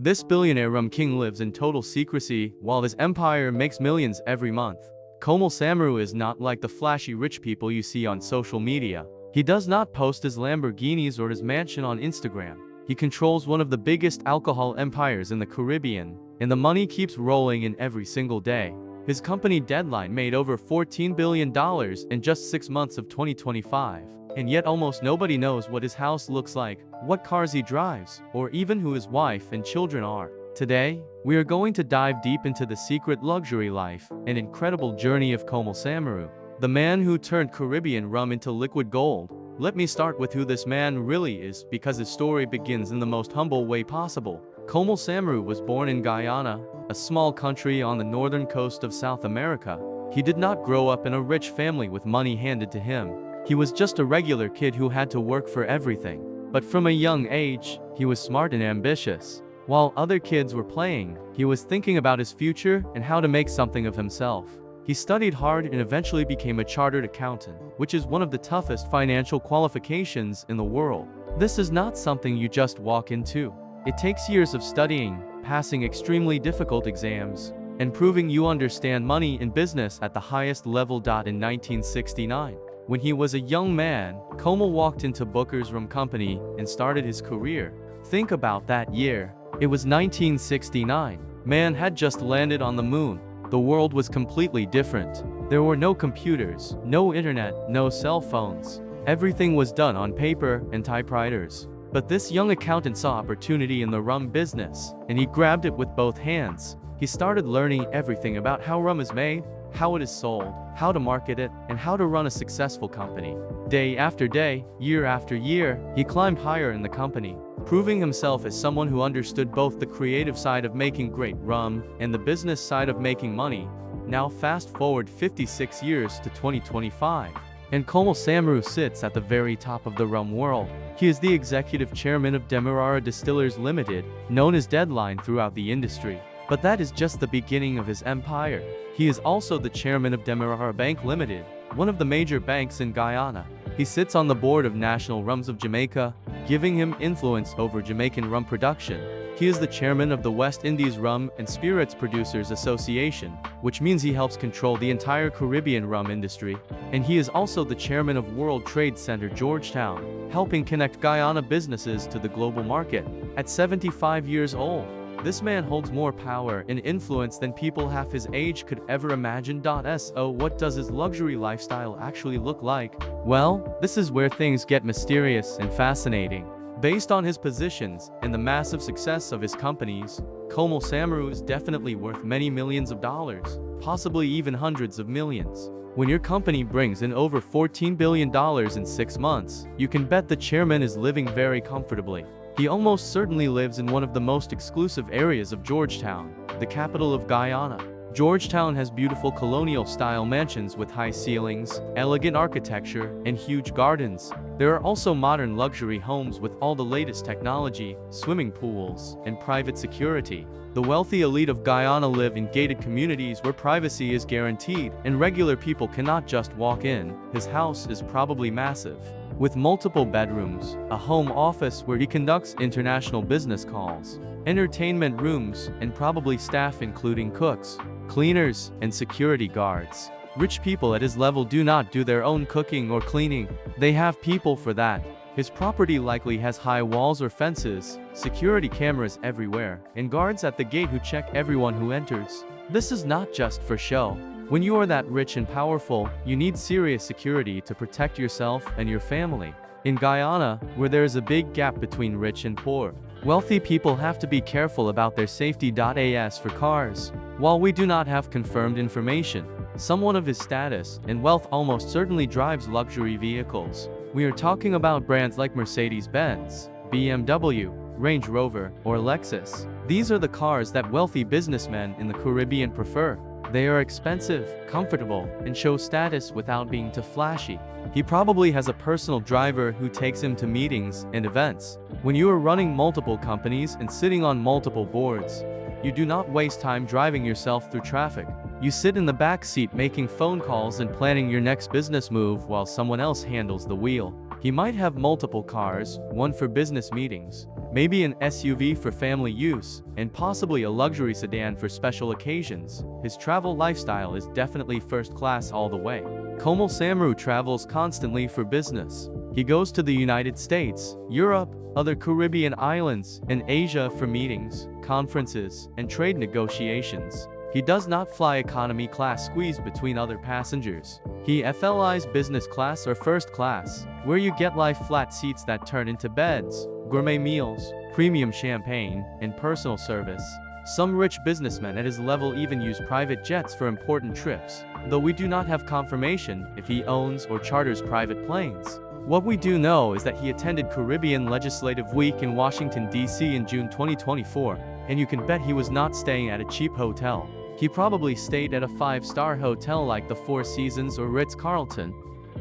This billionaire rum king lives in total secrecy while his empire makes millions every month. Komal Samaroo is not like the flashy rich people you see on social media. He does not post his Lamborghinis or his mansion on Instagram. He controls one of the biggest alcohol empires in the Caribbean, and the money keeps rolling in every single day. His company Deadline made over $14 billion in just 6 months of 2025, and yet almost nobody knows what his house looks like, what cars he drives, or even who his wife and children are. Today, we are going to dive deep into the secret luxury life and incredible journey of Komal Samaroo, the man who turned Caribbean rum into liquid gold. Let me start with who this man really is, because his story begins in the most humble way possible. Komal Samaroo was born in Guyana, a small country on the northern coast of South America. He did not grow up in a rich family with money handed to him. He was just a regular kid who had to work for everything. But from a young age, he was smart and ambitious. While other kids were playing, he was thinking about his future and how to make something of himself. He studied hard and eventually became a chartered accountant, which is one of the toughest financial qualifications in the world. This is not something you just walk into. It takes years of studying, passing extremely difficult exams, and proving you understand money and business at the highest level. In 1969, when he was a young man, Komal walked into Booker's Rum Company and started his career. Think about that year. It was 1969. Man had just landed on the moon. The world was completely different. There were no computers, no internet, no cell phones. Everything was done on paper and typewriters. But this young accountant saw opportunity in the rum business, and he grabbed it with both hands. He started learning everything about how rum is made, how it is sold, how to market it, and how to run a successful company. Day after day, year after year, he climbed higher in the company, proving himself as someone who understood both the creative side of making great rum and the business side of making money. Now fast forward 56 years to 2025, and Komal Samaroo sits at the very top of the rum world. He is the executive chairman of Demerara Distillers Limited, known as Deadline throughout the industry. But that is just the beginning of his empire. He is also the chairman of Demerara Bank Limited, one of the major banks in Guyana. He sits on the board of National Rums of Jamaica, giving him influence over Jamaican rum production. He is the chairman of the West Indies Rum and Spirits Producers Association, which means he helps control the entire Caribbean rum industry. And he is also the chairman of World Trade Center Georgetown, helping connect Guyana businesses to the global market. At 75 years old, this man holds more power and influence than people half his age could ever imagine. So what does his luxury lifestyle actually look like? Well, this is where things get mysterious and fascinating. Based on his positions and the massive success of his companies, Komal Samaroo is definitely worth many millions of dollars, possibly even hundreds of millions. When your company brings in over $14 billion in 6 months, you can bet the chairman is living very comfortably. He almost certainly lives in one of the most exclusive areas of Georgetown, the capital of Guyana. Georgetown has beautiful colonial-style mansions with high ceilings, elegant architecture, and huge gardens. There are also modern luxury homes with all the latest technology, swimming pools, and private security. The wealthy elite of Guyana live in gated communities where privacy is guaranteed, and regular people cannot just walk in. His house is probably massive, with multiple bedrooms, a home office where he conducts international business calls, entertainment rooms, and probably staff including cooks, cleaners, and security guards. Rich people at his level do not do their own cooking or cleaning. They have people for that. His property likely has high walls or fences, security cameras everywhere, and guards at the gate who check everyone who enters. This is not just for show. When you are that rich and powerful, you need serious security to protect yourself and your family. In Guyana, where there is a big gap between rich and poor, wealthy people have to be careful about their safety. As for cars, while we do not have confirmed information, someone of his status and wealth almost certainly drives luxury vehicles. We are talking about brands like Mercedes-Benz, BMW, Range Rover, or Lexus. These are the cars that wealthy businessmen in the Caribbean prefer. They are expensive, comfortable, and show status without being too flashy. He probably has a personal driver who takes him to meetings and events. When you are running multiple companies and sitting on multiple boards, you do not waste time driving yourself through traffic. You sit in the back seat making phone calls and planning your next business move while someone else handles the wheel. He might have multiple cars, one for business meetings, maybe an SUV for family use, and possibly a luxury sedan for special occasions. His travel lifestyle is definitely first class all the way. Komal Samaroo travels constantly for business. He goes to the United States, Europe, other Caribbean islands, and Asia for meetings, conferences, and trade negotiations. He does not fly economy class squeezed between other passengers. He flies business class or first class, where you get lie flat seats that turn into beds, gourmet meals, premium champagne, and personal service. Some rich businessmen at his level even use private jets for important trips, though we do not have confirmation if he owns or charters private planes. What we do know is that he attended Caribbean Legislative Week in Washington, D.C. in June 2024, and you can bet he was not staying at a cheap hotel. He probably stayed at a 5-star hotel like the Four Seasons or Ritz-Carlton,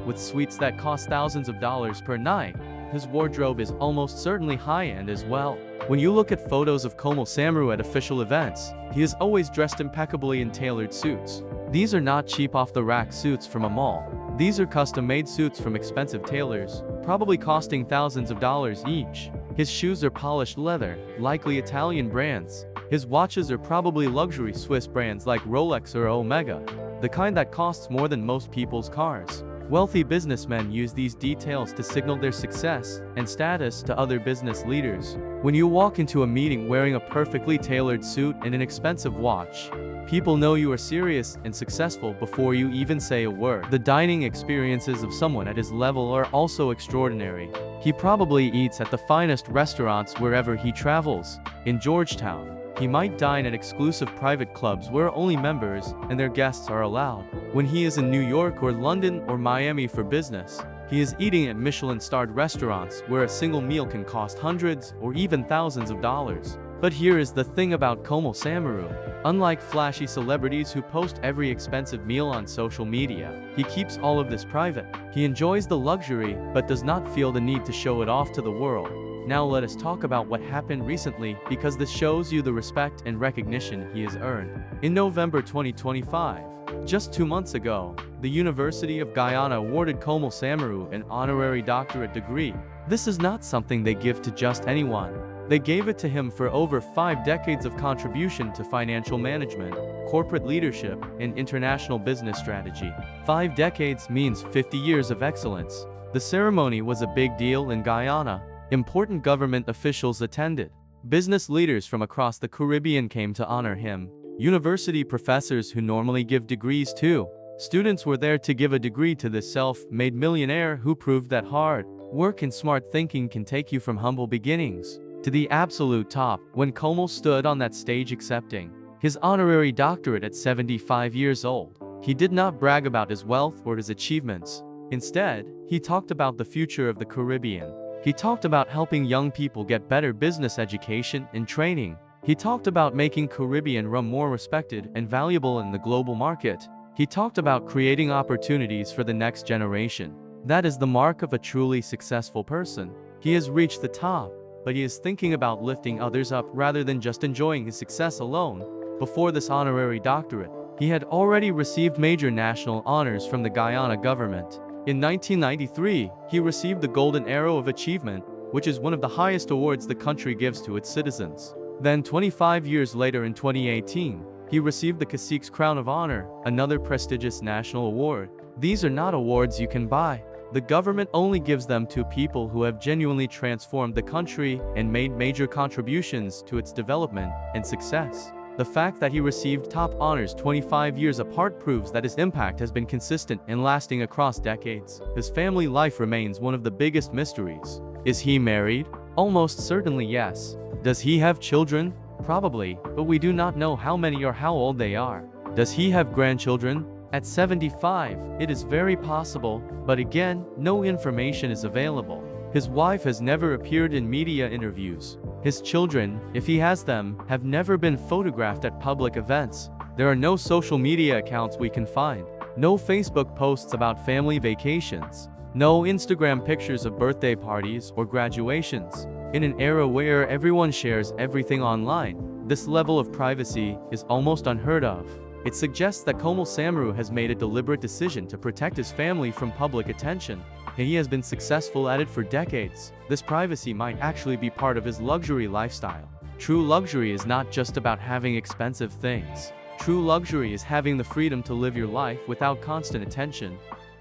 with suites that cost thousands of dollars per night. His wardrobe is almost certainly high-end as well. When you look at photos of Komal Samaroo at official events, he is always dressed impeccably in tailored suits. These are not cheap off-the-rack suits from a mall. These are custom-made suits from expensive tailors, probably costing thousands of dollars each. His shoes are polished leather, likely Italian brands. His watches are probably luxury Swiss brands like Rolex or Omega, the kind that costs more than most people's cars. Wealthy businessmen use these details to signal their success and status to other business leaders. When you walk into a meeting wearing a perfectly tailored suit and an expensive watch, people know you are serious and successful before you even say a word. The dining experiences of someone at his level are also extraordinary. He probably eats at the finest restaurants wherever he travels. In Georgetown, he might dine at exclusive private clubs where only members and their guests are allowed. When he is in New York or London or Miami for business, he is eating at Michelin-starred restaurants where a single meal can cost hundreds or even thousands of dollars. But here is the thing about Komal Samaroo. Unlike flashy celebrities who post every expensive meal on social media, he keeps all of this private. He enjoys the luxury but does not feel the need to show it off to the world. Now let us talk about what happened recently, because this shows you the respect and recognition he has earned. In November 2025, just 2 months ago, the University of Guyana awarded Komal Samaroo an honorary doctorate degree. This is not something they give to just anyone. They gave it to him for over 5 decades of contribution to financial management, corporate leadership, and international business strategy. 5 decades means 50 years of excellence. The ceremony was a big deal in Guyana. Important government officials attended. Business leaders from across the Caribbean came to honor him. University professors who normally give degrees too. Students were there to give a degree to this self-made millionaire who proved that hard work and smart thinking can take you from humble beginnings to the absolute top. When Komal stood on that stage accepting his honorary doctorate at 75 years old, he did not brag about his wealth or his achievements. Instead, he talked about the future of the Caribbean. He talked about helping young people get better business education and training. He talked about making Caribbean rum more respected and valuable in the global market. He talked about creating opportunities for the next generation. That is the mark of a truly successful person. He has reached the top, but he is thinking about lifting others up rather than just enjoying his success alone. Before this honorary doctorate, he had already received major national honors from the Guyana government. In 1993, he received the Golden Arrow of Achievement, which is one of the highest awards the country gives to its citizens. Then 25 years later in 2018, he received the Cacique's Crown of Honor, another prestigious national award. These are not awards you can buy. The government only gives them to people who have genuinely transformed the country and made major contributions to its development and success. The fact that he received top honors 25 years apart proves that his impact has been consistent and lasting across decades. His family life remains one of the biggest mysteries. Is he married? Almost certainly yes. Does he have children? Probably, but we do not know how many or how old they are. Does he have grandchildren? At 75, it is very possible, but again, no information is available. His wife has never appeared in media interviews. His children, if he has them, have never been photographed at public events. There are no social media accounts we can find. No Facebook posts about family vacations. No Instagram pictures of birthday parties or graduations. In an era where everyone shares everything online, this level of privacy is almost unheard of. It suggests that Komal Samaroo has made a deliberate decision to protect his family from public attention. and he has been successful at it for decades. This privacy might actually be part of his luxury lifestyle. True luxury is not just about having expensive things. True luxury is having the freedom to live your life without constant attention,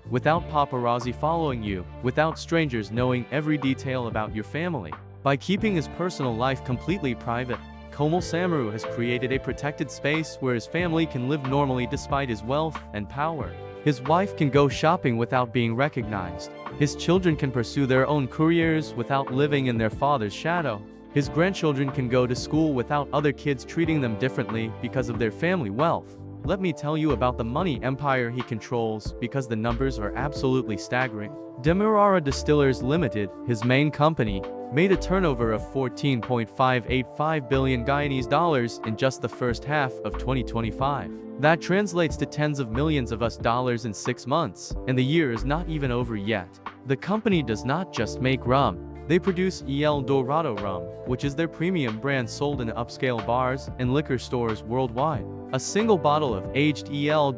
without paparazzi following you, without strangers knowing every detail about your family. By keeping his personal life completely private, Komal Samaroo has created a protected space where his family can live normally despite his wealth and power. His wife can go shopping without being recognized. His children can pursue their own careers without living in their father's shadow. His grandchildren can go to school without other kids treating them differently because of their family wealth. Let me tell you about the money empire he controls, because the numbers are absolutely staggering. Demerara Distillers Limited, his main company, made a turnover of 14.585 billion Guyanese dollars in just the first half of 2025. That translates to tens of millions of US dollars in 6 months, and the year is not even over yet. The company does not just make rum. They produce Dorado Rum, which is their premium brand sold in upscale bars and liquor stores worldwide. A single bottle of aged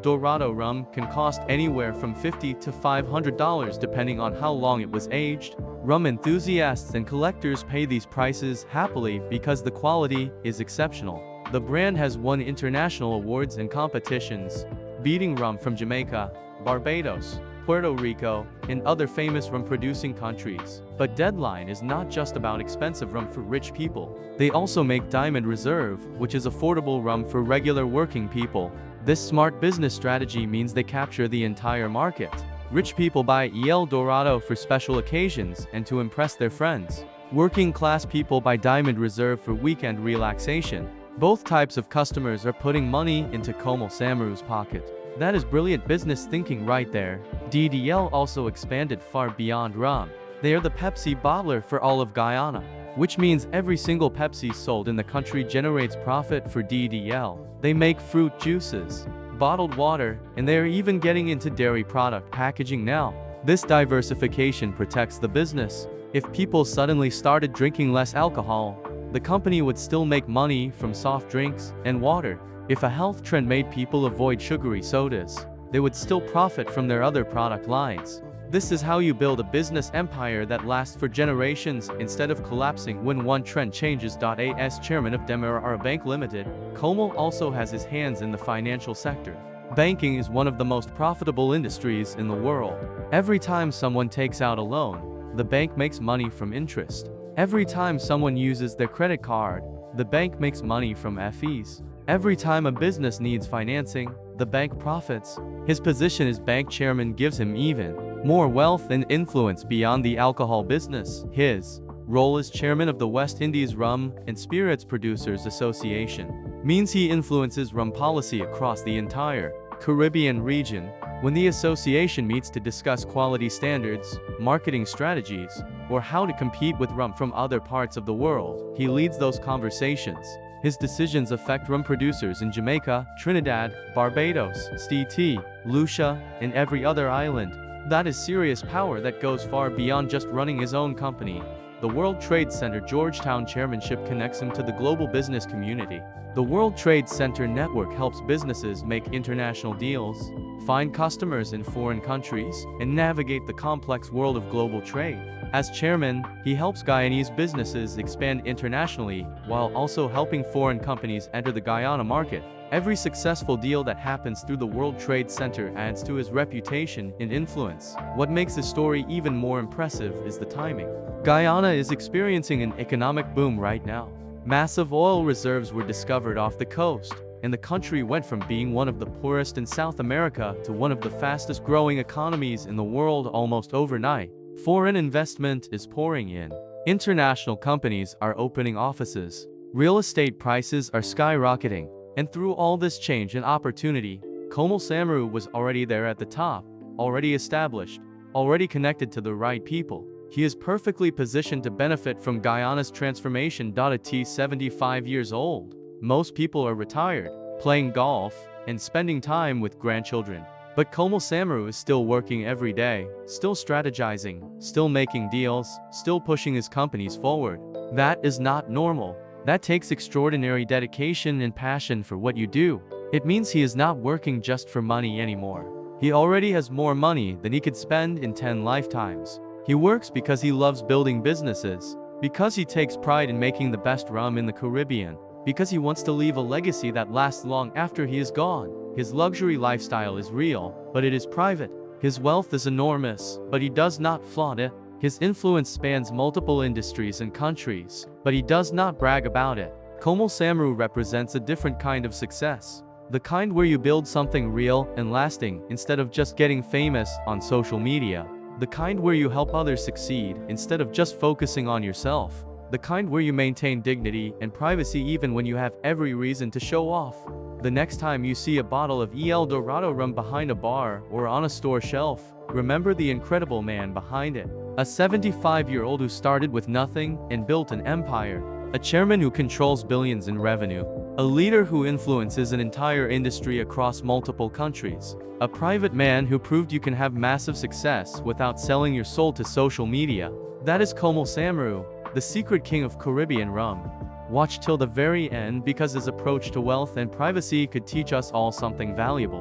Dorado Rum can cost anywhere from $50 to $500 depending on how long it was aged. Rum enthusiasts and collectors pay these prices happily because the quality is exceptional. The brand has won international awards and competitions, beating rum from Jamaica, Barbados, Puerto Rico, and other famous rum-producing countries. But Deadline is not just about expensive rum for rich people. They also make Diamond Reserve, which is affordable rum for regular working people. This smart business strategy means they capture the entire market. Rich people buy Dorado for special occasions and to impress their friends. Working class people buy Diamond Reserve for weekend relaxation. Both types of customers are putting money into Komal Samaroo's pocket. That is brilliant business thinking right there. DDL also expanded far beyond rum. They are the Pepsi bottler for all of Guyana, which means every single Pepsi sold in the country generates profit for DDL. They make fruit juices, bottled water, and they are even getting into dairy product packaging now. This diversification protects the business. If people suddenly started drinking less alcohol, the company would still make money from soft drinks and water. If a health trend made people avoid sugary sodas, they would still profit from their other product lines. This is how you build a business empire that lasts for generations instead of collapsing when one trend changes. As chairman of Demerara Bank Limited, Komal also has his hands in the financial sector. Banking is one of the most profitable industries in the world. Every time someone takes out a loan, the bank makes money from interest. Every time someone uses their credit card, the bank makes money from fees. Every time a business needs financing, the bank profits. His position as bank chairman gives him even more wealth and influence beyond the alcohol business. His role as chairman of the West Indies Rum and Spirits Producers Association means he influences rum policy across the entire Caribbean region. When the association meets to discuss quality standards, marketing strategies, or how to compete with rum from other parts of the world, he leads those conversations. His decisions affect rum producers in Jamaica, Trinidad, Barbados, St. Lucia, and every other island. That is serious power that goes far beyond just running his own company. The World Trade Center Georgetown chairmanship connects him to the global business community. The World Trade Center network helps businesses make international deals, find customers in foreign countries, and navigate the complex world of global trade. As chairman, he helps Guyanese businesses expand internationally while also helping foreign companies enter the Guyana market. Every successful deal that happens through the World Trade Center adds to his reputation and influence. What makes his story even more impressive is the timing. Guyana is experiencing an economic boom right now. Massive oil reserves were discovered off the coast, and the country went from being one of the poorest in South America to one of the fastest growing economies in the world almost overnight. Foreign investment is pouring in. International companies are opening offices. Real estate prices are skyrocketing. And through all this change and opportunity, Komal Samaroo was already there at the top, already established, already connected to the right people. He is perfectly positioned to benefit from Guyana's transformation. At 75 years old, most people are retired, playing golf, and spending time with grandchildren. But Komal Samaroo is still working every day, still strategizing, still making deals, still pushing his companies forward. That is not normal. That takes extraordinary dedication and passion for what you do. It means he is not working just for money anymore. He already has more money than he could spend in 10 lifetimes. He works because he loves building businesses, because he takes pride in making the best rum in the Caribbean, because he wants to leave a legacy that lasts long after he is gone. His luxury lifestyle is real, but it is private. His wealth is enormous, but he does not flaunt it. His influence spans multiple industries and countries, but he does not brag about it. Komal Samaroo represents a different kind of success. The kind where you build something real and lasting instead of just getting famous on social media. The kind where you help others succeed instead of just focusing on yourself. The kind where you maintain dignity and privacy even when you have every reason to show off. The next time you see a bottle of Dorado Rum behind a bar or on a store shelf, remember the incredible man behind it. A 75-year-old who started with nothing and built an empire. A chairman who controls billions in revenue. A leader who influences an entire industry across multiple countries. A private man who proved you can have massive success without selling your soul to social media. That is Komal Samaroo, the secret king of Caribbean rum. Watch till the very end because his approach to wealth and privacy could teach us all something valuable.